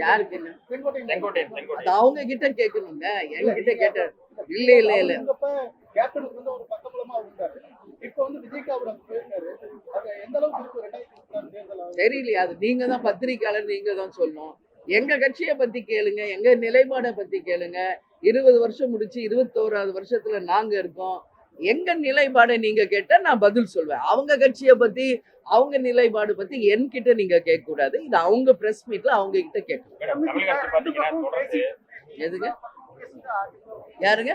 யாருக்கு அது அவங்க கிட்ட கேட்கணுங்க, என்கிட்ட கேட்ட இல்ல இல்ல இல்ல கேப்டனுக்கு வந்து ஒரு பக்கபலமா இருந்தாரு. இப்ப வந்து விஜய்க்கு அவர் போயிருக்காரு. அது எந்த அளவுக்கு இருக்கு 2026 தேர்தல்? தெரியலையா, அது நீங்க தான் பத்திரிக்கையாளர், நீங்க தான் சொல்லணும். எங்க கட்சியை பத்தி கேளுங்க, எங்க நிலைப்பாடை பத்தி கேளுங்க. 20 வருஷம் முடிச்சு 21வது வருஷத்துல நாங்க இருக்கோம். எங்க நிலைப்பாடை நீங்க கேட்டா நான் பதில் சொல்வேன். அவங்க கட்சியை பத்தி அவங்க நிலைப்பாடு பத்தி என்கிட்ட நீங்க கேட்க கூடாது. இது அவங்க பிரஸ் மீட்ல அவங்க கிட்ட கேட்கணும். எதுங்க? யாருங்க?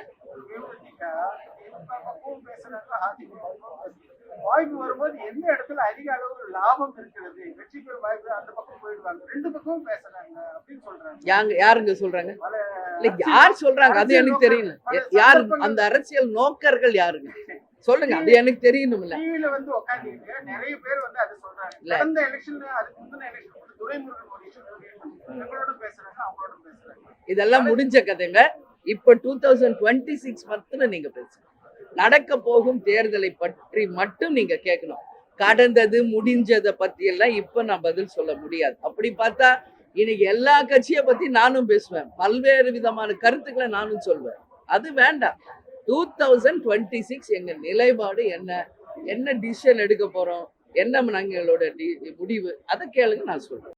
வாய்ப்பு வரும்போது எந்த இடத்துல அதிக அளவு லாபம் இருக்கிறது, வெற்றி பெறும் வாய்ப்பு, அந்த பக்கம் போயிடுவாங்க. ரெண்டு பக்கமும் பேசுறாங்க அப்படின்னு சொல்றாங்க. யாருங்க சொல்றாங்க? இல்ல யார் சொல்றாங்க அது எனக்கு தெரியல. யாரு அந்த அரசியல் நோக்கர்கள் யாருங்க சொல்லுங்க, அது எனக்கு தெரியணும்ல. டிவில வந்து உட்கார்ந்துட்டு நிறைய பேர் வந்து அது சொல்றாங்க. கடந்த எலெக்ஷன்ல அதுக்கு முந்தின எலெக்ஷன் துரைமுருகன் ஒரு இஷ்யூ எங்களோட பேசுறாங்க, அவங்களோட பேசுறாங்க. இதெல்லாம் முடிஞ்ச கதைங்க. இப்ப 2026 மட்டும் நீங்க பேசுங்க. நடக்க போகும் தேர்தலை பற்றி மட்டும் நீங்க கேட்கணும். கடந்தது முடிஞ்சதை பத்தி எல்லாம் இப்ப நான் பதில் சொல்ல முடியாது. அப்படி பார்த்தா இன்னைக்கு எல்லா கட்சியை பத்தி நானும் பேசுவேன், பல்வேறு விதமான கருத்துக்களை நானும் சொல்வேன். அது வேண்டாம். 2026 எங்க நிலைப்பாடு என்ன, என்ன டிசிஷன் எடுக்க போறோம், என்ன எங்களோட முடிவு, அதை கேளுங்க, நான் சொல்றேன்.